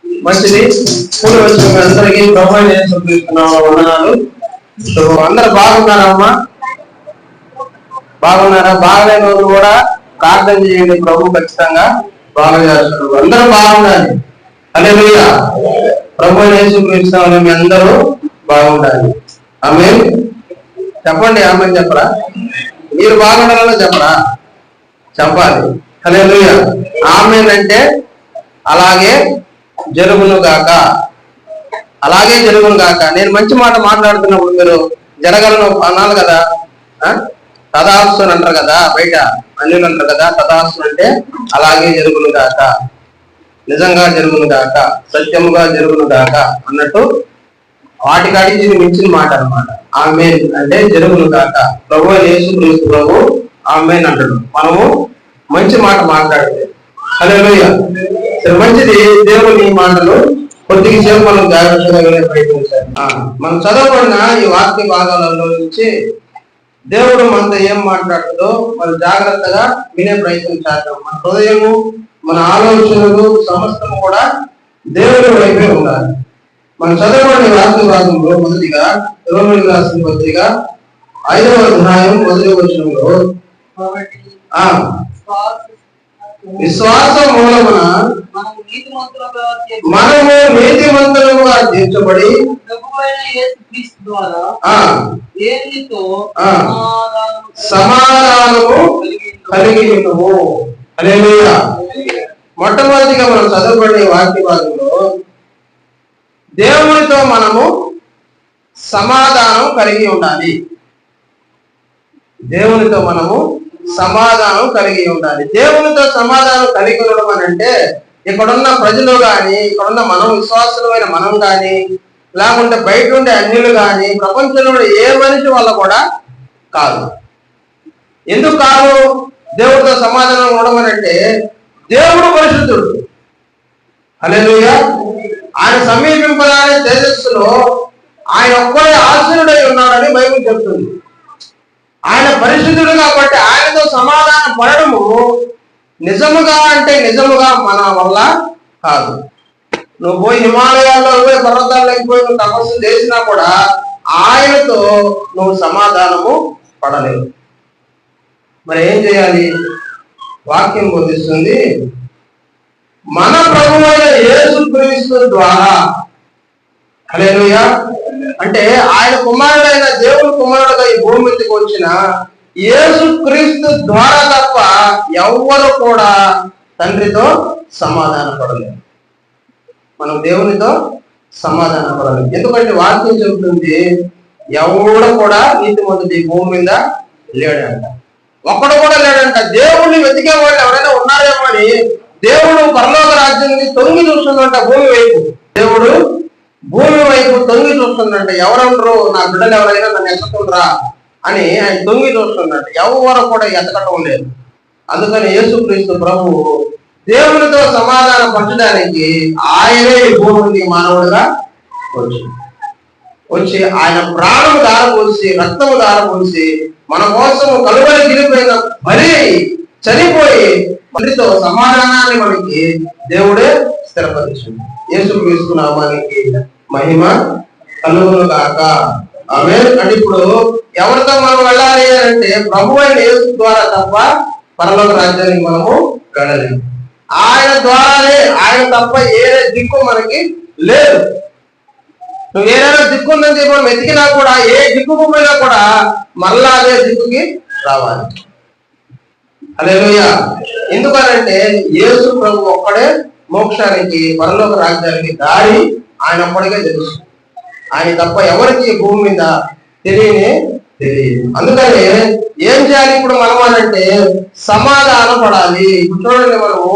మంచిది. కూడి వచ్చిన మీ అందరికీ ప్రభు చూపిస్తున్నాము వందనాలు. అందరు బాగున్నారమ్మా? బాగున్నారా? బాగలేని వాళ్ళు కూడా ప్రార్థన చేయండి, ప్రభు ఖచ్చితంగా బాగా చేస్తారు. అందరూ బాగుండాలి. హల్లెలూయా. ప్రభు చూపిస్తామని మీ అందరూ బాగుండాలి. ఆమేన్ చెప్పండి. ఆమేన్ చెప్పరా? మీరు బాగుండాలని చెప్పరా? చెప్పాలి. హల్లెలూయా. ఆమేన్ అంటే అలాగే జరుగును గాక, అలాగే జరుగును గాక. నేను మంచి మాట మాట్లాడుతున్నప్పుడు మీరు జరగలను అనాలి కదా. తదాస్తు అని అంటారు కదా, బయట అన్యులు అంటారు కదా. తదాస్తు అంటే అలాగే జరుగును గాక, నిజంగా జరుగును గాక, సత్యముగా జరుగును గాక అన్నట్టు వాటికాడికి మించిన మాట అనమాట. ఆమేన్ అంటే జరుగును గాక. ప్రభు యేసుక్రీస్తు ప్రభు ఆమేన్ అంటాడు. మనము మంచి మాట మాట్లాడితే. హల్లెలూయా. మంచిది. దేవుని మాటలు కొద్దిగా సేపు మనం జాగ్రత్తగా వినే ప్రయత్నించాలి. మనం చదవబడిన ఈ వాక్య భాగాలలో నుంచి దేవుడు మనతో ఏం మాట్లాడుతుందో మనం జాగ్రత్తగా వినే ప్రయత్నం చేద్దాం. మన హృదయము, మన ఆలోచనలు సమస్తము కూడా దేవుని వైపే ఉండాలి. మనం చదవబడిన వాక్య భాగంలో మొదటిగా రోమీయులకు రాసిన పత్రిక 5వ అధ్యాయం 1వ వచనంలో విశ్వాస మూలమున మనము నీతిమంతులుగా తీర్చబడి సమాధానము కలిగి ఉన్నాము. హల్లెలూయా. మొట్టమొదటిగా మనం చదవబడే వాక్య భాగంలో దేవునితో మనము సమాధానం కలిగి ఉండాలి. దేవునితో మనము సమాధానం కలిగి ఉండాలి. దేవునితో సమాధానం కలిగి ఉండడం అని అంటే ఇక్కడున్న ప్రజలు కానీ, ఇక్కడున్న మనం విశ్వాసులమైన మనం కానీ, లేకుంటే బయట ఉండే అన్యులు కానీ, ప్రపంచంలో ఏ మనిషి వల్ల కూడా కాదు. ఎందుకు కాదు దేవుడితో సమాధానం ఉండడం అని అంటే? దేవుడు పరిశుద్ధుడు. హల్లెలూయా. ఆయన సమీపింపరాని తేజస్సులో ఆయన ఒక్కడే ఆసీనుడై ఉన్నాడని బైబిల్ చెప్తుంది. ఆయన పరిశుద్ధుడు కాబట్టి ఆయనతో సమాధానం పడడము నిజముగా అంటే నిజముగా మన వల్ల కాదు. నువ్వు పోయి హిమాలయాల్లో పోయి పర్వతాల్లోకి పోయి నువ్వు తపస్సు చేసినా కూడా ఆయనతో నువ్వు సమాధానము పడలేవు. మరి ఏం చేయాలి? వాక్యం బోధిస్తుంది, మన ప్రభువైన యేసుక్రీస్తు ద్వారా. హల్లెలూయా. అంటే ఆయన కుమారుడైన దేవుని కుమారుడుగా ఈ భూమి మీదకి వచ్చిన యేసుక్రీస్తు ద్వారా తప్ప ఎవ్వరు కూడా తండ్రితో సమాధాన పడలేదు. మనం దేవునితో సమాధాన పడలేదు. ఎందుకంటే వాక్యం చెబుతుంది, ఎవడు కూడా నీతిమంతుడు ఈ భూమి మీద లేడంట. ఒక్కడు కూడా లేడంట. దేవుణ్ణి వెతికే వాళ్ళు ఎవరైనా ఉన్నారేమో అని దేవుడు పరలోక రాజ్యాన్ని తొంగి చూస్తుందంట. భూమి వైపు దేవుడు భూమి వైపు తొంగి చూస్తుందంట. ఎవరెవరు నా బిడ్డలు ఎవరైనా నన్ను ఎత్తుకుంటారా అని ఆయన తొంగి చూస్తుందంట. ఎవరు కూడా ఎతకటం లేదు. అందుకని యేసుక్రీస్తు ప్రభు దేవునితో సమాధానం పరచడానికి ఆయనే ఈ భూమికి మానవుడిగా వచ్చి ఆయన ప్రాణము దారపోసి, రక్తము దారపోసి మన కోసం కలువరి గిరిపోయిన బలి చనిపోయి తండ్రితో సమాధానాన్ని మనకి దేవుడే స్థిరపరిచింది. యేసుక్రీస్తు నామానికి మహిమ కలుగును గాక. ఆమేన్. అంటే ఇప్పుడు ఎవరితో మనం వెళ్ళాలి అంటే ప్రభు అయిన యేసు ద్వారా తప్ప పరలోక రాజ్యానికి మనము వెళ్ళలేము. ఆయన ద్వారానే, ఆయన తప్ప ఏదే దిక్కు మనకి లేదు. నువ్వు ఏదైనా దిక్కు ఉందని చెప్పి మనం వెతికినా కూడా ఏ దిక్కుకు పోయినా కూడా మళ్ళా అదే దిక్కుకి రావాలి. హల్లెలూయా. ఎందుకనంటే యేసు ప్రభు ఒక్కడే మోక్షానికి, పరలోక రాజ్యానికి దారి ఆయన ఒక్కడికే తెలుసు. ఆయన తప్ప ఎవరికి భూమి మీద తెలియదు. అందుకని ఏం చేయాలి ఇప్పుడు మనం అనంటే సమాధానం పడాలి. ఇప్పుడు చూడండి, మనము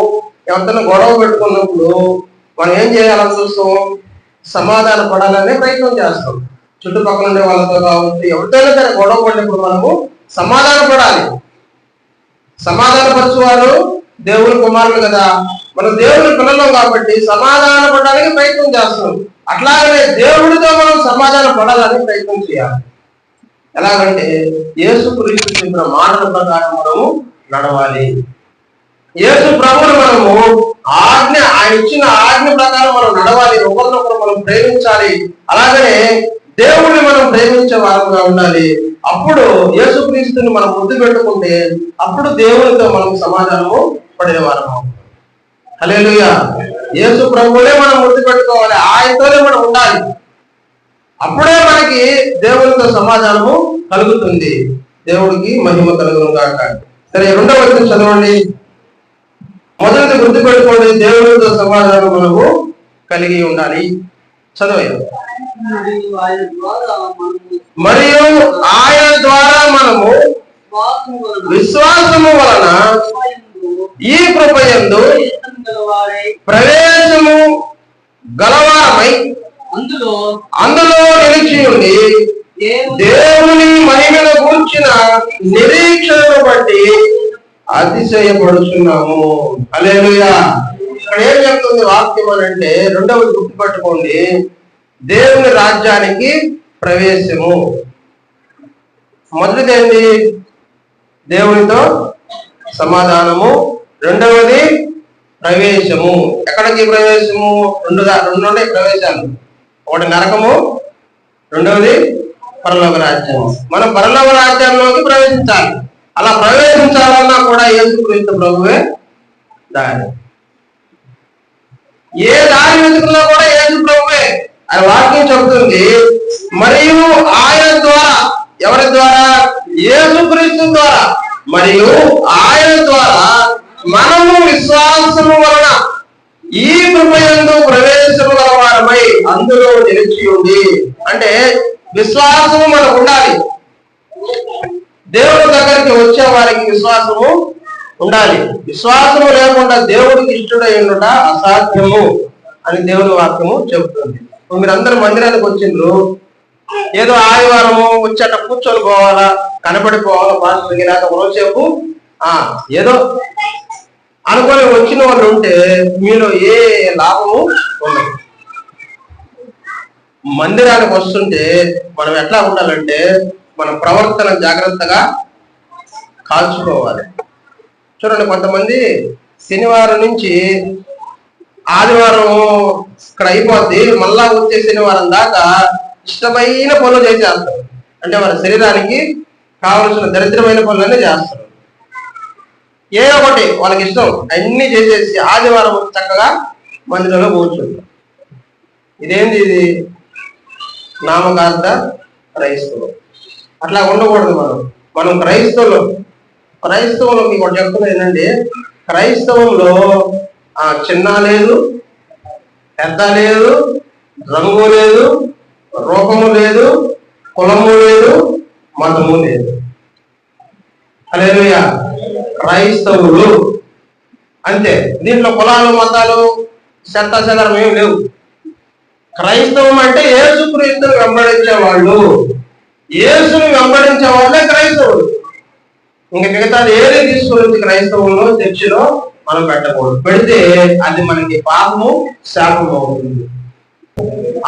ఎవరితో గొడవ పెట్టుకున్నప్పుడు మనం ఏం చేయాలని చూస్తాం? సమాధాన పడాలనే ప్రయత్నం చేస్తాం. చుట్టుపక్కల ఉండే వాళ్ళతో కావచ్చు, ఎవరితోనే సరే గొడవ పడినప్పుడు మనము సమాధాన పడాలి. సమాధాన పరచువారు దేవుని కుమారులు కదా, మనం దేవుని పిల్లలం కాబట్టి సమాధాన పడడానికి ప్రయత్నం చేస్తున్నాం. అట్లాగనే దేవుడితో మనం సమాధాన పడాలని ప్రయత్నం చేయాలి. ఎలాగంటే యేసుక్రీస్తు చెప్పిన మాటల ప్రకారం మనము నడవాలి. యేసు ప్రభువును మనము ఆయన ఇచ్చిన ఆజ్ఞ ప్రకారం మనం నడవాలి, ఒకరినొకరు మనం ప్రేమించాలి. అలాగనే దేవుణ్ణి మనం ప్రేమించే వారంగా ఉండాలి. అప్పుడు యేసుక్రీస్తుని మనం ముద్దు పెట్టుకుంటే అప్పుడు దేవునితో మనం సమాధానము పడిన వారము. హల్లెలూయా. యేసు ప్రభువునే మనం ముద్దు పెట్టుకోవాలి, ఆయనతోనే మనం ఉండాలి. అప్పుడే మనకి దేవునితో సమాధానము కలుగుతుంది. దేవుడికి మహిమ కలుగును గాక. సరే, 2వ వచనం చదవండి. మొదటిది గుర్తుపెట్టుకోండి, దేవునితో సమాధానం మనము కలిగి ఉండాలి. చదవండి. మరియు ఆయన ద్వారా మనము విశ్వాసము వలన ఈ కృపయందు ప్రవేశము గలవారమై అందులో నిలిచి ఉండి దేవుని మహిమను గూర్చిన నిరీక్షణను బట్టి అతిశయపడుచున్నాము. హల్లెలూయా. ఇక్కడ ఏం చెప్తుంది వాక్యం అని అంటే, 2వది గుర్తుపెట్టుకోండి, దేవుని రాజ్యానికి ప్రవేశము. మొదటిది ఏంటి? దేవునితో సమాధానము. 2వది ప్రవేశము. ఎక్కడికి ప్రవేశము? రెండు ప్రవేశాలు. ఒకటి నరకము, 2వది పరలోక రాజ్యం. మనం పరలోక రాజ్యంలోకి ప్రవేశించాలి. అలా ప్రవేశించాలన్నా కూడా యేసుక్రీస్తు ప్రభువే దారి. ఏ దారి వెతుకున్నా కూడా యేసు ప్రభువే. ఆయన వాక్యం చెబుతుంది. మరియు ఆయన ద్వారా, ఎవరి ద్వారా? యేసుక్రీస్తు ద్వారా. మరియు ఆయన ద్వారా మనము విశ్వాసము వలన ఈ కృపయందు ప్రవేశము గలవారమై అందులో నిలిచి ఉంది. అంటే విశ్వాసము మనకు ఉండాలి. దేవుడి దగ్గరికి వచ్చే వారికి విశ్వాసము ఉండాలి. విశ్వాసము లేకుండా దేవుడికి ఇష్టడై ఉండుట అసాధ్యము అని దేవుని వాక్యము చెబుతుంది. మీరందరూ మందిరానికి వచ్చిండ్రు, ఏదో ఆదివారము వచ్చేట కూర్చొని పోవాలా, కనపడిపోవాలా, పాస్టర్కి లేక రోజుసేపు ఏదో అనుకొని వచ్చిన వాళ్ళు ఉంటే మీలో ఏ లాభము ఉండదు. మందిరానికి వస్తుంటే మనం ఎట్లా ఉండాలంటే మన ప్రవర్తన జాగ్రత్తగా కాల్చుకోవాలి. చూడండి, కొంతమంది శనివారం నుంచి ఆదివారం ఇక్కడ అయిపోద్ది, మళ్ళా వచ్చే శనివారం దాకా ఇష్టమైన పనులు చేసేస్తారు. అంటే వారి శరీరానికి కావలసిన దరిద్రమైన పనులన్నీ చేస్తారు. ఏ ఒకటి వాళ్ళకి ఇష్టం అన్ని చేసేసి ఆదివారం చక్కగా మందిరంలో కూర్చుంటారు. ఇదేంటి? ఇది నామకార్థ క్రైస్తవం. అట్లా ఉండకూడదు. మనం క్రైస్తవంలో మీకు ఒకటి చెప్తున్నా ఏంటంటే, క్రైస్తవంలో చిన్న లేదు, పెద్ద లేదు, రంగు లేదు, రూపము లేదు, కులము లేదు, మతము లేదు. హల్లెలూయా. క్రైస్తవులు అంతే. దీంట్లో కులాలు, మతాలు, చెత్తాచెదరం ఏమి లేవు. క్రైస్తవం అంటే యేసుక్రీస్తుని వెంబడించే వాళ్ళు, యేసుని వెంబడించే వాళ్ళే క్రైస్తవులు. ఇంకా మిగతాది ఏది తీసుకుని క్రైస్తవంలో చర్చిలో మనం పెట్టకూడదు. పెడితే అది మనకి పాపము, శాపము అవుతుంది.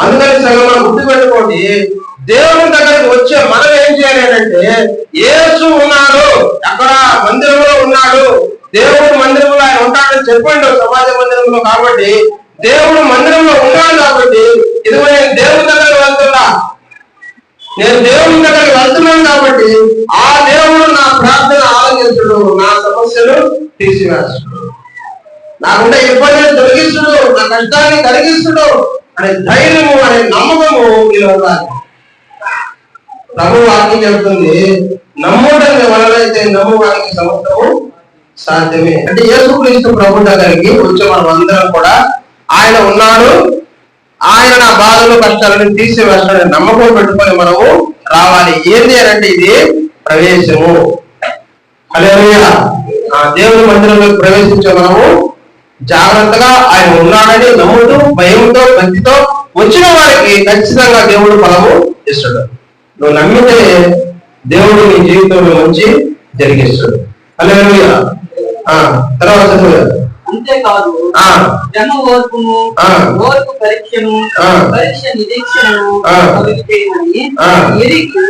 అందుకని సగం మనం గుర్తు పెట్టుకోండి, దేవుని దగ్గరికి వచ్చే మనం ఏం చేయాలి అంటే, యేసు ఉన్నాడు, అక్కడ మందిరంలో ఉన్నాడు, దేవుడు మందిరంలో ఆయన ఉంటాడని చెప్పండి సమాజ మందిరంలో. కాబట్టి దేవుడు మందిరంలో ఉన్నాడు కాబట్టి ఇదిగో నేను దేవుని దగ్గరికి వెళ్తున్నా, నేను దేవుని దగ్గరికి వెళ్తున్నాను కాబట్టి ఆ దేవుడు నా ప్రార్థన ఆలకించుడు, నా సమస్యలు తీసివేస్తుడు, నాకుంటే ఇబ్బందిని తొలగిస్తుడు, నా కష్టాన్ని కలిగిస్తుడు అనే ధైర్యము, అనే నమ్మకము మీరు ఉండాలి. ప్రభు వాక్యం చెబుతుంది, నమ్ముటని వలనైతే నమ్మువానికి సమస్తము సాధ్యమే. అంటే యేసుక్రీస్తు ప్రభు దగ్గరికి వచ్చే మనం అందరం కూడా ఆయన ఉన్నాడు, ఆయన నా బాధలు కష్టాలను తీసివేస్తాడని నమ్మకం పెట్టుకొని మనము రావాలి. ఏంటి అని అంటే ఇది ప్రవేశము. హల్లెలూయా. దేవుని మందిరంలోకి ప్రవేశించే మనము జాగ్రత్తగా ఆయన ఉన్నాడని నమ్ముతూ భయంతో భక్తితో వచ్చిన వారికి ఖచ్చితంగా దేవుడు ఫలము ఇస్తాడు. నువ్వు నమ్మితే దేవుడు నీ జీవితంలో మంచి జరిగిస్తాడు. హల్లెలూయా. తర్వాత అంతేకాదు జన్మ ఓర్పును, ఓర్పు పరీక్షను, పరీక్ష నిరీక్షణను ఎరిగి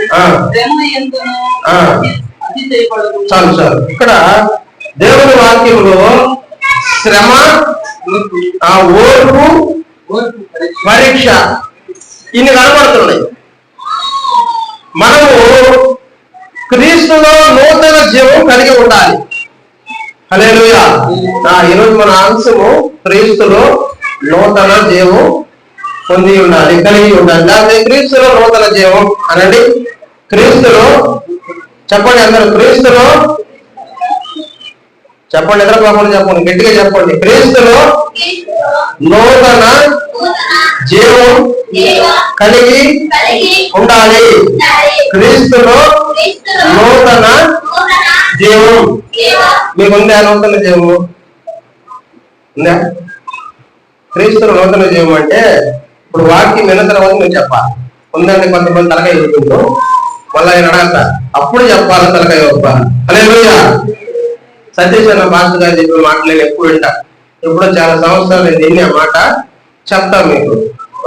శ్రమ ఎందును అతిశయపడదు. చాలు. ఇక్కడ దేవుని వాక్యంలో శ్రమ, ఓర్పు పరీక్ష ఇన్ని కనబడుతున్నాయి. మనము క్రీస్తులో నూతన జీవం కలిగి ఉండాలి. హల్లెలూయా. ఈరోజు మన అంశము క్రీస్తులో నూతన జీవం పొంది ఉండాలి, కలిగి ఉండాలి. లేకపోతే క్రీస్తులో నూతన జీవం అనండి. క్రీస్తులో చెప్పండి అందరూ, క్రీస్తులో చెప్పండి, ఎదురు కాకుండా చెప్పండి, గట్టిగా చెప్పండి. క్రీస్తులో నూతన జీవం కలిగి ఉండాలి. క్రీస్తులో నూతన జీవం. మీకుందా నూతన జీవము? ఉందా? క్రీస్తులో నూతన జీవం అంటే ఇప్పుడు వాక్యం విన్న తర్వాత నేను చెప్పాలి. ఉందండి, కొంతమంది తలకాయ చెప్తుంటూ మళ్ళీ ఆయన అడగట, అప్పుడు చెప్పాలి తలకాయ ఒప్పాలి. హల్లెలూయా. సతీష్ అన్న మాస్టర్ గారు చెప్పిన మాట నేను ఎప్పుడు వింటా, ఎప్పుడో చాలా సంవత్సరాలు నేను విని ఆ మాట చెప్తా మీకు.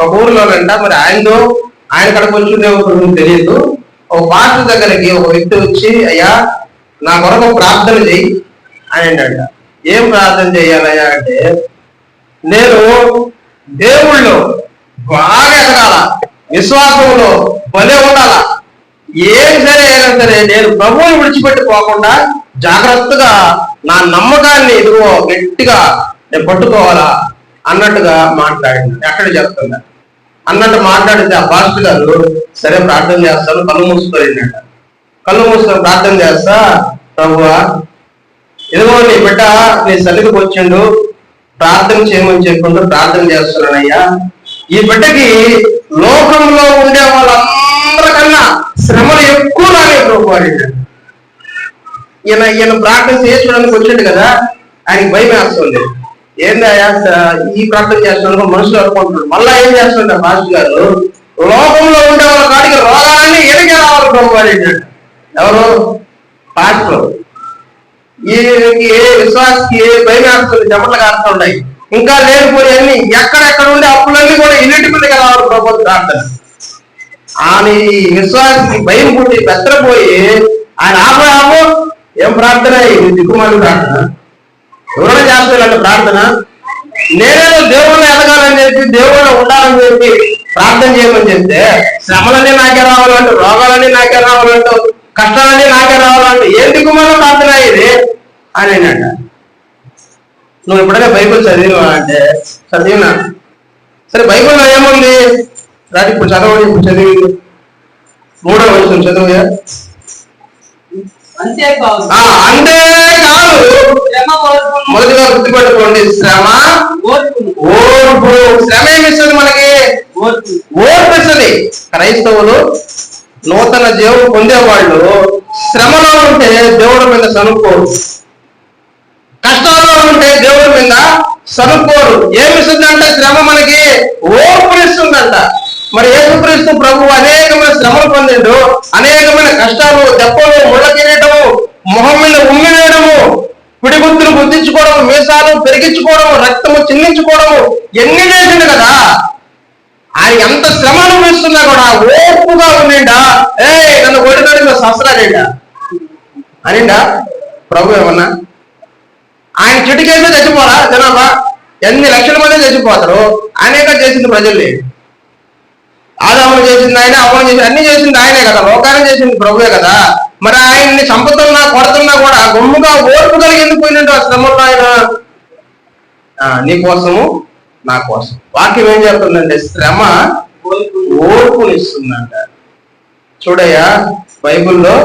ఒక ఊర్లోనంట, మరి ఆయన కడకు వచ్చి తెలియదు, ఒక పాస్టర్ దగ్గరికి ఒక వ్యక్తి వచ్చి, అయ్యా నా కొరకు ప్రార్థన చెయ్యి అని అంట. ఏం ప్రార్థన చెయ్యాలయ్యా అంటే, నేను దేవుళ్ళు బాగా ఎదగాల, విశ్వాసంలో భలే ఉండాల, ఏం సరే అయినా సరే నేను ప్రభువుని విడిచిపెట్టుకోకుండా జాగ్రత్తగా నా నమ్మకాన్ని ఇదిగో గట్టిగా నేను పట్టుకోవాలా అన్నట్టుగా మాట్లాడింది. ఎక్కడ చెప్తుందా అన్నట్టు మాట్లాడితే ఆ పాస్టర్ గారు సరే ప్రార్థన చేస్తాను, కళ్ళు మూసుకుపోయిందట. కళ్ళు మూసుకొని ప్రార్థన చేస్తా, ప్రభువా ఇదిగో నీ బిడ్డ నీ సన్నిధికి వచ్చిండు, ప్రార్థన చేయమని చెప్పుకుంటూ ప్రార్థన చేస్తున్నానయ్యా. ఈ బిడ్డకి లోకంలో ఉండే వాళ్ళందరికన్నా శ్రమలు ఎక్కువ రాలే ప్రభు అడిగాడు. ఈయన ప్రార్థన చేసుకోవడానికి వచ్చిండు కదా, ఆయనకి భయం వేస్తుంది. ఏందయ్యా ఈ ప్రార్థన చేస్తున్నాడు మనుషులు అనుకుంటున్నాడు. మళ్ళా ఏం చేస్తుంటా మాస్టర్ గారు, లోకంలో ఉండే వాళ్ళ కాడికి రోగాలన్నీ ఎడిగే రావాలి ప్రభు అడిగాడు. ఎవరు? పాస్టర్. ఈ విశ్వాసకి భయం వేస్తుంది, చెమటలు కారుతున్నాయి. ఇంకా లేనిపోయి ఎక్కడెక్కడ ఉండే అప్పులన్నీ కూడా ఇన్నిటి మీదకి రావాలి ప్రభు ప్రార్థన. ఆయన విశ్వాసకి భయం పుట్టి బెత్తరపోయి ఆయన ఆపరాము ఏం ప్రార్థన, ఇది దిక్కుమాలి ప్రార్థన, ఎవరైనా చేస్తారంటే ప్రార్థన. నేనేదో దేవుళ్ళు ఎదగాలని చెప్పి దేవుళ్ళు ఉండాలని చెప్పి ప్రార్థన చేయమని చెప్తే శ్రమలన్నీ నాకే రావాలంటూ, రోగాలన్నీ నాకే రావాలంటూ, కష్టాలన్నీ నాకే రావాలంటూ ఏం దిక్కుమాల ప్రార్థన ఇది అని అంట. నువ్వు ఎప్పుడైనా బైబిల్ చదివినా అంటే చదివినా సరే, బైబిల్లో ఏముంది రాటి ఇప్పుడు చదవండి, ఇప్పుడు చదివి 3వ వచనం చదువుయా. అంతేకాదు మొదటిగా గుర్తుపెట్టుకోండి, శ్రమ ఓర్పు. శ్రమ ఏమిస్తుంది మనకి? ఓర్పు ఇస్తుంది. క్రైస్తవులు నూతన జీవం పొందేవాళ్ళు శ్రమలో ఉంటే దేవుడి మీద సనుకోరు, కష్టాల్లో ఉంటే దేవుడి మీద సనుకోరు. ఏమిస్తుందంటే శ్రమ మనకి ఓర్పునిస్తుందంట. మరి యేసుక్రీస్తు ప్రభు అనేకమైన శ్రమలు పొందిండు, అనేకమైన కష్టాలు, దెబ్బలు, ముళ్ళ కిరీటము, మొహం మీద ఉమ్మి వేయడము, పిడిగుద్దులు గుద్దించుకోవడము, మీసాలు పెరిగించుకోవడము, రక్తము చిందించుకోవడము, ఎన్ని చేసిండు కదా. ఆయన ఎంత శ్రమ అనుభవిస్తున్నా కూడా ఓర్పుగా ఉండిండా. నన్ను ఒడిదడిలో ససరాడేడా అనిండా ప్రభు ఏమన్నా? ఆయన చిటికేస్తే చచ్చిపోరా జనాభా? ఎన్ని లక్షల మంది చచ్చిపోతారు. ఆయనేగా చేసింది ప్రజల్ని. ఆదాము చేసింది ఆయన, అవ్వను చేసింది, అన్ని చేసింది ఆయనే కదా, లోకాన్ని చేసింది ప్రభువే కదా. మరి ఆయన్ని చంపుతున్నా కొడుతున్నా కూడా గమ్ముగా ఓర్పు కలిగి ఎందుకు పోయినట్టు ఆ శ్రమంలో ఆయన? నీ కోసము నా కోసం. వాక్యం ఏం చెప్తుందంటే శ్రమ ఓర్పునిస్తుందంట. చూడయ్యా బైబిల్లో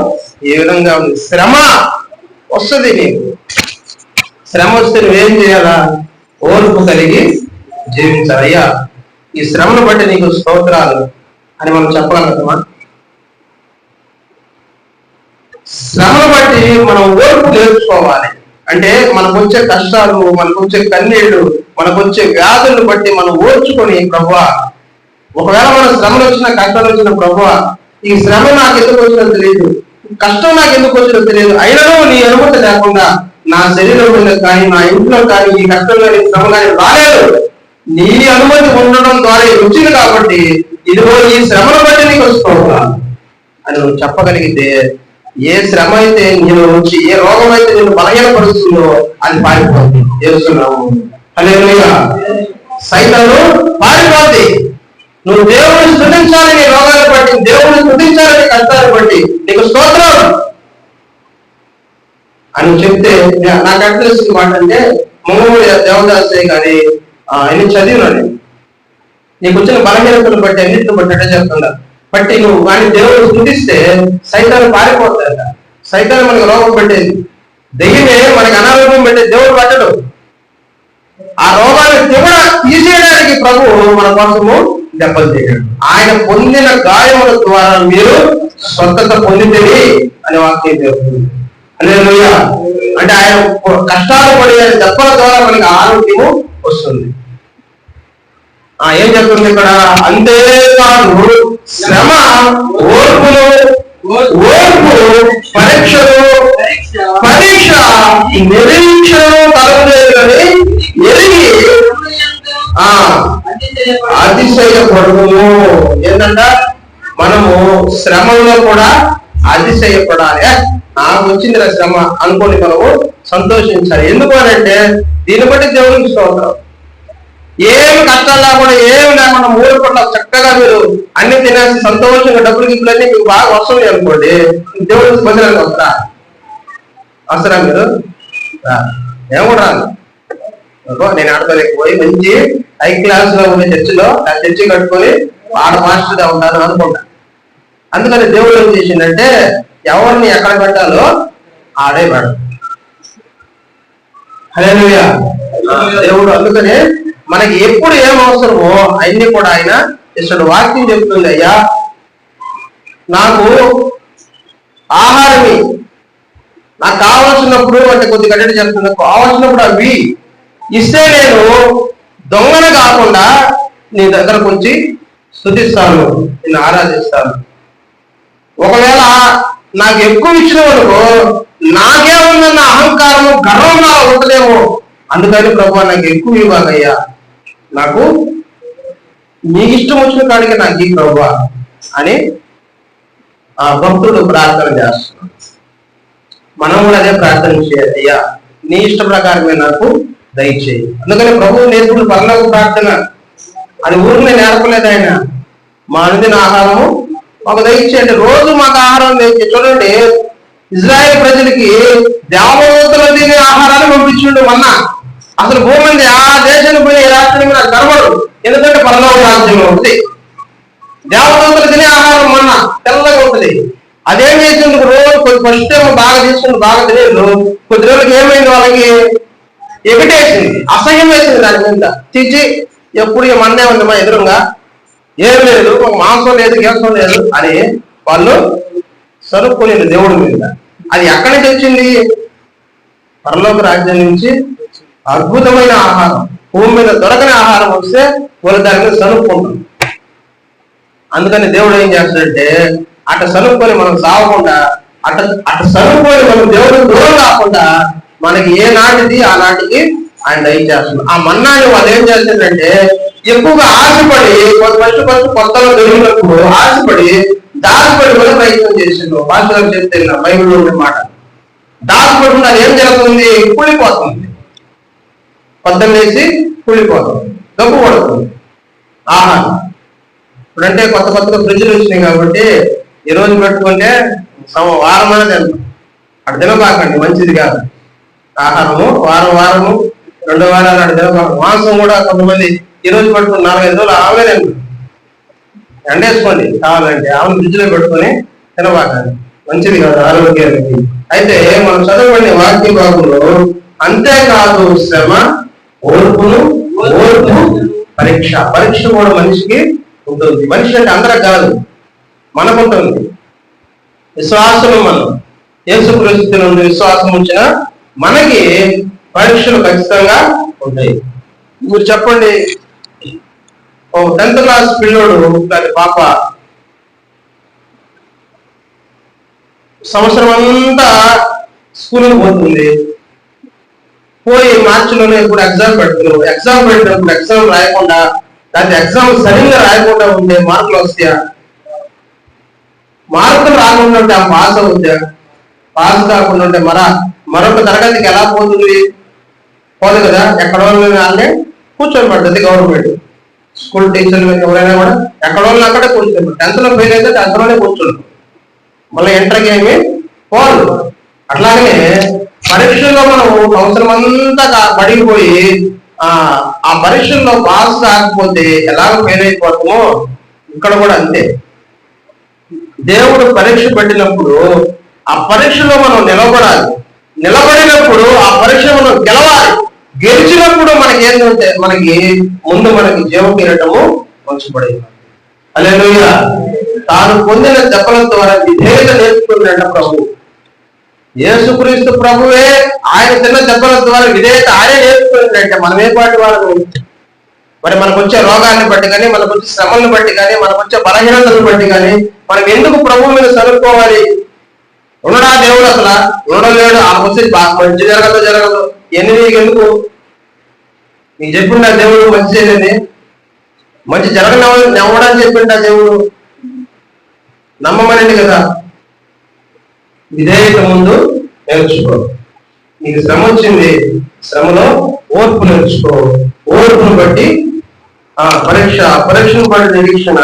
ఏ విధంగా ఉంది. శ్రమ వస్తుంది నీకు, శ్రమ వస్తే నువ్వేం చేయాలా? ఓర్పు కలిగి జీవించాలి. అయ్యా ఈ శ్రమను బట్టి నీకు స్తోత్రాలు అని మనం చెప్పగలుగుతామా? శ్రమను బట్టి మనం ఓర్పు నేర్చుకోవాలి. అంటే మనకు వచ్చే కష్టాలు, మనకు వచ్చే కన్నీళ్లు, మనకు వచ్చే వ్యాధులను బట్టి మనం ఓర్చుకొని, ప్రభువా ఒకవేళ మన శ్రమలు వచ్చిన కష్టాలు వచ్చిన ప్రభువా ఈ శ్రమ నాకు ఎందుకు వచ్చినో తెలియదు, కష్టం నాకు ఎందుకు వచ్చినో తెలియదు, అయినను నీ అనుమతి లేకుండా నా శరీరం మీద కానీ నా ఇంట్లో కానీ ఈ కష్టం కానీ శ్రమ కానీ రాలేదు. నీ అనుమతి ఉండడం ద్వారా వచ్చింది కాబట్టి ఇదిగో ఈ శ్రమను బట్టి నీకు వస్తున్నా అని నువ్వు చెప్పగలిగితే, ఏ శ్రమ అయితే నేను వచ్చి, ఏ రోగం అయితే నేను బలహీనపరుస్తుందో అది పారిపోతుంది. చేస్తున్నాము. హల్లెలూయా. సైతాను పారిపోద్ది. నువ్వు దేవుని స్తుతించాలి, నీ రోగాలు బట్టి, దేవుని స్తుతించాలి నీ కష్టాలు బట్టి, నీకు స్తోత్రం అని చెప్తే నాకు ఎట్లా తెలిసిన మాట అంటే మంగళూరు దేవదాసే కానీ ఆయన చదివినాడు. నీకు వచ్చిన బలహీనతను బట్టి అన్నింటిని బట్టి అంటే చెప్తున్నా బట్టి నువ్వు కానీ దేవుడు స్తుతిస్తే సైతాన్ని పారిపోతాయట. సైతాన్ని మనకు రోగం పెట్టేది, దెయ్యమే మనకు అనారోగ్యం పెట్టేది, దేవుడు పట్టడు. ఆ రోగాన్ని తీసేయడానికి ప్రభు మన కోసము దెబ్బలు తీయడు. ఆయన పొందిన గాయముల ద్వారా మీరు స్వస్థత పొందితేవి అనే వాక్యం చెప్తుంది. హల్లెలూయా. అంటే ఆయన కష్టాలు పడే దెబ్బల ద్వారా మనకి ఆరోగ్యము వస్తుంది. ఏం చెప్తుంది ఇక్కడ? అంతేకాదు శ్రమ, ఓర్పులు, పరీక్షలు, పరీక్ష నిరీక్షను కలుగులేదని ఎరిగి అతిశయపడము. ఏంటంట? మనము శ్రమంలో కూడా అతిశయపడాలి. నాకు వచ్చింది శ్రమ అనుకోని మనము సంతోషించాలి. ఎందుకు అంటే దీన్ని బట్టి దేవునికి స్తోత్రం. ఏమి కష్టాలు లేకుండా ఏమి లేకుండా మూడు పట్ల చక్కగా మీరు అన్ని తినేసి సంతోషంగా డబ్బులు గిప్పులన్నీ మీకు బాగా వస్తుంది అనుకోండి, దేవుడికి భజనకు వస్తారా? వస్తారా మీరు? ఏమో రాను. నేను ఆడతానికి పోయి మంచి హై క్లాస్ లో ఉండే చర్చిలో ఆ చర్చి కట్టుకొని ఆడ మాస్టర్గా ఉంటాను అనుకుంటా. అందుకని దేవుడు ఏం చేసిందంటే ఎవరిని ఎక్కడ పెట్టాలో ఆడే పెడతాడు. హల్లెలూయా. దేవుడు అందుకనే మనకి ఎప్పుడు ఏం అవసరమో అన్ని కూడా ఆయన ఇష్టడు. వాక్యం చెప్తుంది, అయ్యా నాకు ఆహారమి నాకు కావాల్సినప్పుడు అంటే కొద్ది గడ్డటి చెప్తున్నా, కావాల్సినప్పుడు అవి ఇస్తే నేను దొంగను కాకుండా నీ దగ్గరకు వచ్చి స్తుతిస్తాను, నిన్ను ఆరాధిస్తాను. ఒకవేళ నాకు ఎక్కువ ఇచ్చిన వరకు నాకేముందన్న అహంకారము గర్వంగా ఉంటుందేమో, అందుకని ప్రభు నాకు ఎక్కువ ఇవ్వాలయ్యా, నాకు నీకు ఇష్టం వచ్చిన కాడికి నాకు ఈ ప్రభు అని ఆ భక్తుడు ప్రార్థన చేస్తున్నాడు. మనం కూడా అదే ప్రార్థన చేయాలి, అయ్యా నీ ఇష్ట ప్రకారమే నాకు దయచేయి. అందుకని ప్రభువు నేర్పుడు పరలోక ప్రార్థన అది ఊరిని నేర్పలేదు ఆయన. మా అనుదిన ఆహారము మాకు దయచేయండి, రోజు మాకు ఆహారం దయచే. చూడండి, ఇజ్రాయేల్ ప్రజలకి దేవదూతలు తినే ఆహారాన్ని పంపించిండు మన్నా. అసలు భూమి మీద ఆ దేశానికి పోయి ఏ రాష్ట్రానికి నాకు కనబడు, ఎందుకంటే పరలోక రాజ్యంలో ఉంది. దేవదూతలు తినే ఆహారం మన్నా తెల్లగా ఉంటుంది. అదేం చేసింది? రోజు ఫస్ట్ ఏమో బాగా తీసుకుని బాగా తెలియదు, కొద్ది రోజులకి ఏమైంది? వాళ్ళకి ఎగటేసింది, అసహ్యం వేసింది. దాని మీద తెచ్చి ఎప్పుడు మన్నే ఉంది మా ఎదురుగా, ఏం లేదు, ఒక మాంసం లేదు, గేసం లేదు అని వాళ్ళు సరుక్కునేది దేవుడి మీద. అది ఎక్కడి నుంచి వచ్చింది? పరలోక రాజ్యం నుంచి అద్భుతమైన ఆహారం. భూమి మీద దొరకని ఆహారం వస్తే వాళ్ళు దాని మీద సరుక్కుంటాం. అందుకని దేవుడు ఏం చేస్తాడంటే అట్ట సరుక్కొని మనం సాగకుండా, అట్ట సరుక్కొని మనం దేవుడికి దూరం కాకుండా మనకి ఏ నాటిది ఆ నాటికి ఆయన దయచేస్తున్నాడు. ఆ మన్నాన్ని వాళ్ళు ఏం చేస్తారంటే ఎక్కువగా ఆశపడి ఫస్ట్ కొత్తలో దొరికినప్పుడు ఆశపడి దాచిపడి కూడా ప్రయత్నం చేసిండు. భాషలో చెప్తే బైబిల్లో ఉండే మాట, దాచిపడి అది ఏం జరుగుతుంది? కూలిపోతుంది. పొద్దున్న వేసి కూలిపోతుంది, గబ్బు పడుతుంది ఆహారం. ఇప్పుడంటే కొత్తగా ఫ్రిడ్జ్లు వచ్చినాయి కాబట్టి ఈ రోజు పెట్టుకుంటే వారమైనా తింటాం. అటు తినబాకండి, మంచిది కాదు ఆహారము. వారము 2 వారాలు అటు తినబాకండి. మాంసం కూడా కొంతమంది ఈ రోజు పెట్టుకుని 4-5 రోజులు ఆమె తింటారు. ఎండేసుకోండి కావాలంటే, ఆమె ఫ్రిడ్జ్ లో పెట్టుకొని తినబాకండి, మంచిది కాదు ఆరోగ్యానికి. అయితే మనం చదవండి వాక్య భాగంలో, అంతేకాదు శ్రమ, ఓర్పు, పరీక్ష కూడా మనిషికి ఉంటుంది. మనిషి అంటే అందరికి కాదు, మనకుంటుంది. విశ్వాసం, మనం యేసుక్రీస్తు నుండి విశ్వాసం వచ్చిన మనకి పరీక్షలు ఖచ్చితంగా ఉంటాయి. మీరు చెప్పండి, 10th క్లాస్ పిల్లోడు దాని పాప సంవత్సరం అంతా స్కూల్కి పోతుంది, పోయి మార్చిలోనే ఇప్పుడు ఎగ్జామ్ పెడుతున్నారు. ఎగ్జామ్ పెట్టినప్పుడు ఎగ్జామ్ రాయకుండా, దాని ఎగ్జామ్ సరిగ్గా రాయకుండా ఉంటే మార్కులు వస్తాయా? మార్కులు రాకుండా ఉంటే ఆ పాస్ అవుద్దా? పాస్ కాకుండా ఉంటే మరొక తరగతికి ఎలా పోతుంది? పోదు కదా. ఎక్కడ వాళ్ళే కూర్చొని పడుతుంది గవర్నమెంట్. స్కూల్ టీచర్లు ఎవరైనా కూడా ఎక్కడ వాళ్ళు అక్కడే కూర్చోండి. 10th లో ఫెయిల్ అయితే 10th లోనే కూర్చోండి, మళ్ళీ ఇంటర్కి ఏమి పోదు. అట్లాగే పరీక్షల్లో మనం సంవత్సరం అంతా పడిపోయి ఆ పరీక్షల్లో పాస్ కాకపోతే ఎలాగ ఫెయిల్ అయిపోతామో ఇక్కడ కూడా అంతే. దేవుడు పరీక్ష పెట్టినప్పుడు ఆ పరీక్షలో మనం నిలబడాలి. నిలబడినప్పుడు ఆ పరీక్ష మనం గెలవాలి. గెలిచినప్పుడు మనకి ఏంటంటే మనకి జీవ కిరీటము వంచబడింది. హల్లెలూయా. తాను పొందిన దెబ్బల ద్వారా విధేయత నేర్చుకున్నాడు ప్రభు. యేసుక్రీస్తు ప్రభువే ఆయన తిన్న దెబ్బల ద్వారా విధేయత ఆయనే నేర్చుకున్నాడంటే మనం ఏ పాటి వాళ్ళము? మరి మనకు వచ్చే రోగాన్ని బట్టి కానీ, మనకు వచ్చే శ్రమలను బట్టి కానీ, మనకు వచ్చే బలహీనతలను బట్టి కానీ మనం ఎందుకు ప్రభు మీద చదువుకోవాలి? ఉండడా దేవుడు? అసలు ఉండలేడు. ఆ వచ్చి మంచి జరగదు ఎన్ని నీకు ఎందుకు? నీకు చెప్పిండా దేవుడు మంచి చేయలేని? మంచి జరగనివ్వడని చెప్పిండా దేవుడు? నమ్మమనండి కదా. విధేయత ముందు నేర్చుకో. నీకు శ్రమ వచ్చింది, శ్రమలో ఓర్పు నేర్చుకో. ఓర్పును బట్టి పరీక్షను బట్టి నిరీక్షణ,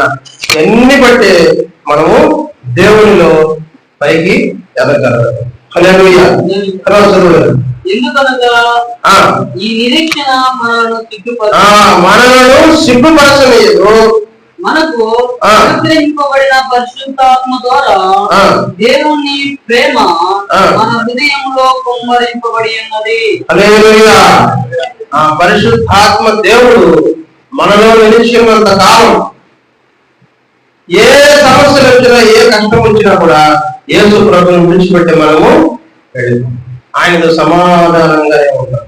ఎన్ని బట్టి మనము దేవునిలో పైకి ఎదగలరు. హల్లెలూయా. ఈ నిరీక్షణ మనలను సిగ్గుపరచలేదు. మనకు అనుగ్రహింపబడిన పరిశుద్ధాత్మ ద్వారా దేవుని ప్రేమ మన హృదయంలో కుమ్మరింపబడి ఉన్నది. హల్లెలూయా. పరిశుద్ధాత్మ దేవుడు మనలో నిలిచినంత కాలం ఏ సమస్యలు వచ్చినా, ఏ కష్టం వచ్చినా కూడా యేసు ప్రభువును విడిచిపెట్టి మనము ఆయనతో సమాధానంగానే ఉంటాం.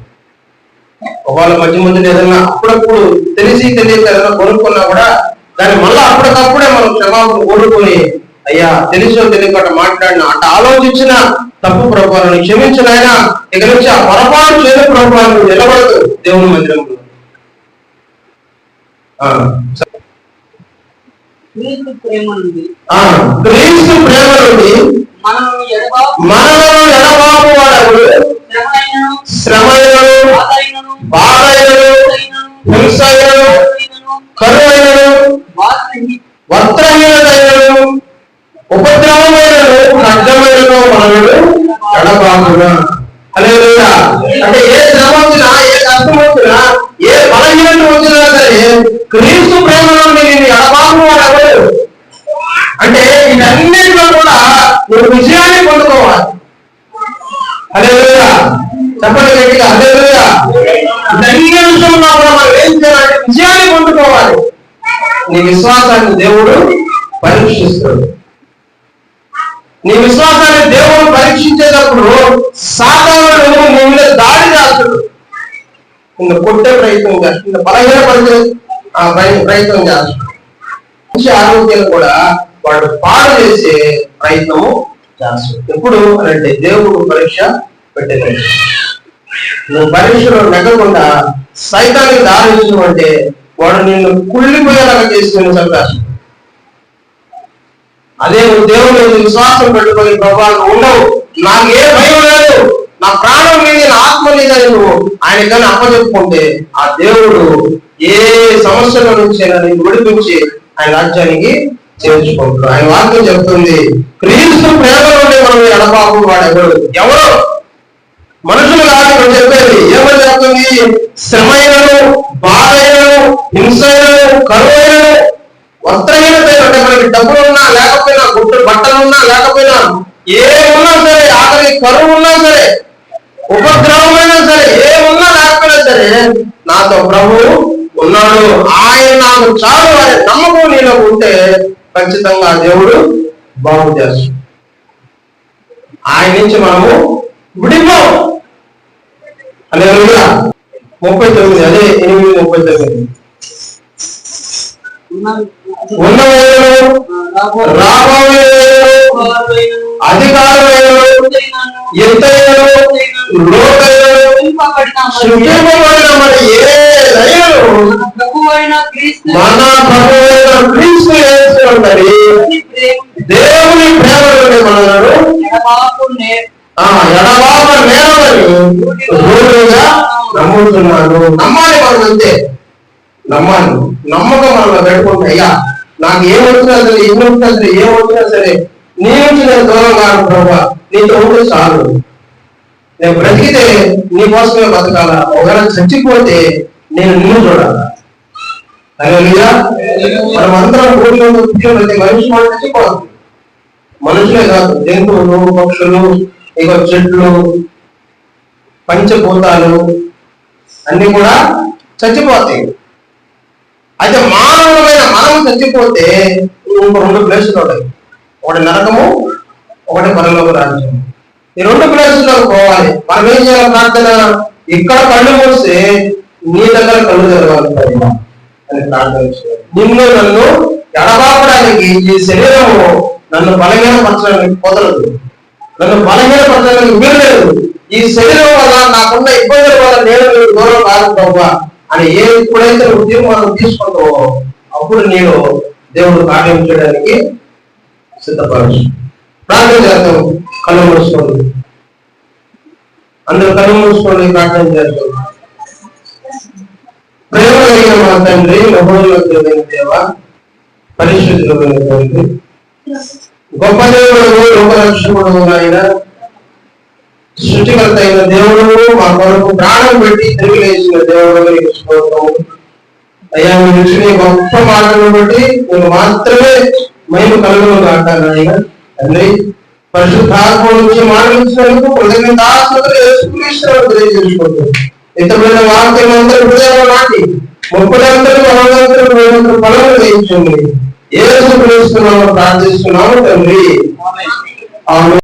ఒకవేళ మధ్య ఏదైనా అప్పుడప్పుడు తెలిసి తెలియక ఏదైనా కొనుక్కున్నా కూడా దాన్ని మళ్ళీ అప్పటికప్పుడే మనం క్షమాపణ కోరుకొని, అయ్యా తెలిసో తెలియకుండా మాట్లాడిన అట్ట ఆలోచించిన తప్పు ప్రభుత్వాలను క్షమించిన ఆయన ఇక నుంచి ఆ పొరపాటు చేయని ప్రభుత్వాలను నిలబడదు దేవుని మందిరంలో. క్రీస్తు ప్రేమ నుండి మనలను ఎడబాపు వాడవు. శ్రమైనను, బాధైనను, హింసైనను, కరువైనను, వస్త్రహీనతైనను, ఉపద్రవమైనను, ఖడ్గమైనను మనలను ఎడబాపున. హల్లెలూయా. అంటే ఏ శ్రమ వచ్చినా, ఏ కష్టం వచ్చినా, ఏ బలహీనత వచ్చినా సరే క్రీస్తు ప్రేమలో నేను ఎడబాపు వాడవు. అంటే ఇవన్నిటిలో కూడా నువ్వు విజయాన్ని పొందుకోవాలి. హల్లెలూయా. చెప్పండి గట్టిగా హల్లెలూయా. అన్ని విషయంలో కూడా మనం ఏం చేయాలంటే విజయాన్ని పొందుకోవాలి. నీ విశ్వాసాన్ని దేవుడు పరీక్షిస్తాడు. నీ విశ్వాసాన్ని దేవుడు పరీక్షించేటప్పుడు సాతానుడు నీ మీద దాడి చేస్తాడు. నిన్ను కొట్టే ప్రయత్నం చేస్తాడు, నిన్ను బలహీనపరిచే ప్రయత్నం చేస్తాడు. మంచి ఆరోగ్యం కూడా వాడు పాడు చేసే ప్రయత్నము చేస్తాడు. ఎప్పుడు అంటే దేవుడు పరీక్ష పెట్టే. నువ్వు పరీక్షలో నెగ్గకుండా సైతానికి దారించడం అంటే వాడు నిన్ను కుళ్ళిపోయేలాగా చేసుకునే అవకాశం. అదే నువ్వు దేవుని విశ్వాసం పెట్టుకుని ప్రభావం ఉండవు, నాకు ఏ భయం లేదు, నా ప్రాణం మీద, నా ఆత్మ లేదని నువ్వు ఆయనకన్నా అప్పచెప్పుకుంటే ఆ దేవుడు ఏ సమస్యల నుంచి నేను విడిపించి ఆయన రాజ్యానికి చేర్చుకుంటాడు. ఆయన వాక్యం చెప్తుంది, క్రీస్తు ప్రేమలోనే మనం ఎడబాపు వాడెవడు? ఎవరు? మనుషులు కాదు ఇక్కడ చెప్పేది. ఏమని చెప్తుంది? శ్రమైనను, బాధైనను, హింసైనను, కరువైనను, వస్త్రహీనత. అంటే మనకి డబ్బులు ఉన్నా లేకపోయినా, బట్టలు ఉన్నా లేకపోయినా, ఏమున్నా సరే, ఆఖరి కరువు ఉన్నా సరే, ఉపద్రవమైనా సరే, ఏమున్నా లేకపోయినా సరే నాతో ప్రభువు ఉన్నాడు, ఆయన నాకు చాలు అనే నమ్మకం నీలో ఉంటే ఖచ్చితంగా దేవుడు బాగు చేస్తాడు. ఆయన నుంచి మనము విడిపో. హల్లెలూయా. 39 అదే 8:39 ఉన్నవేళ రాబోయే అధికారులైన ఎంతైనా సృష్టింపబడిన మరి మన ప్రభువైన క్రీస్తు యేసు ఉన్నది దేవుని ప్రేమలోనే మనలను ఎడబాబ నేరమని రూఢిగా నమ్ముతున్నాను. నమ్మాలి మనం అంతే, నమ్మాలి. నమ్మకం మనలో పెట్టుకుంటే అయ్యా నాకు ఏమొచ్చినా సరే, ఎన్ని వచ్చినా సరే, ఏమొచ్చినా సరే నీ నుంచి నేను దూరం కాను ప్రభా, నీతో ఉంటే చాలు. నేను బ్రతికితే నీ కోసమే బతకాలా, ఒకవేళ చచ్చిపోతే నేను నిన్ను చూడాలా. హల్లెలూయా. మనం అందరం భూమిలో ప్రతి మనిషి మనం చచ్చిపోవాలి. మనుషులే కాదు, జంతువులు, పక్షులు, ఇక చెట్లు, పంచభూతాలు అన్ని కూడా చచ్చిపోతాయి. అయితే మానవులమైన మనం చచ్చిపోతే ఇంకో 2 ప్లేసులు ఉంటాయి. ఒకటి నరకము, ఒకటి పరలోక రాజ్యం. ఈ 2 ప్లేసుల్లోకి పోవాలి. మనం ఏం చేయాలి? ప్రార్థన ఇక్కడ కళ్ళు మూస్తే నీ దగ్గర కళ్ళు తెరవాలి అని ప్రార్థన చేయాలి. నిన్ను నన్ను ఎడబాపడానికి ఈ శరీరము నన్ను బలహీనపరచడానికి కుదరదు, నన్ను బలహీనపరచడానికి వీల్లేదు. ఈ శరీరం వల్ల నాకున్న ఇబ్బందుల వల్ల నేను దూరం కాకపోవా అని ఎప్పుడైతే నువ్వు తీర్మానం తీసుకుంటావో అప్పుడు నేను దేవుడు కార్యం చేయడానికి సిద్ధపరచు. ప్రార్థన చేస్తాం. కళ్ళు మూసుకోండి, అందరూ కళ్ళు మూసుకోండి, ప్రార్థన చేస్తాం. ప్రేమ కలిగిన మా తండ్రి, మహోన్నతుడైన దేవ, పరిశుద్ధుడైన తండ్రి, గొప్ప దేవుడు, లోకరక్షకుడు ఆయన, సృష్టికర్త అయిన దేవుడు, మా కొరకు ప్రాణం పెట్టి తిరిగి లేచిన దేవుడు అయ్యా. మీ నుంచి గొప్ప మాటలను బట్టి నేను మాత్రమే మేము కలుగును అంటాను ఆయన. తండ్రి, పరిశుద్ధాత్మ నుంచి మాటలించినందుకు కృతజ్ఞతాస్తుతులు తెలియజేసుకుంటాం. ఇతరులైన వాక్యమంతా హృదయంలో నాటి ముప్పులందరూ మనందరూ ఫలము వేయించండి. యేసు క్రీస్తునామమున ప్రార్థిస్తున్నాము తండ్రి. ఆమేన్.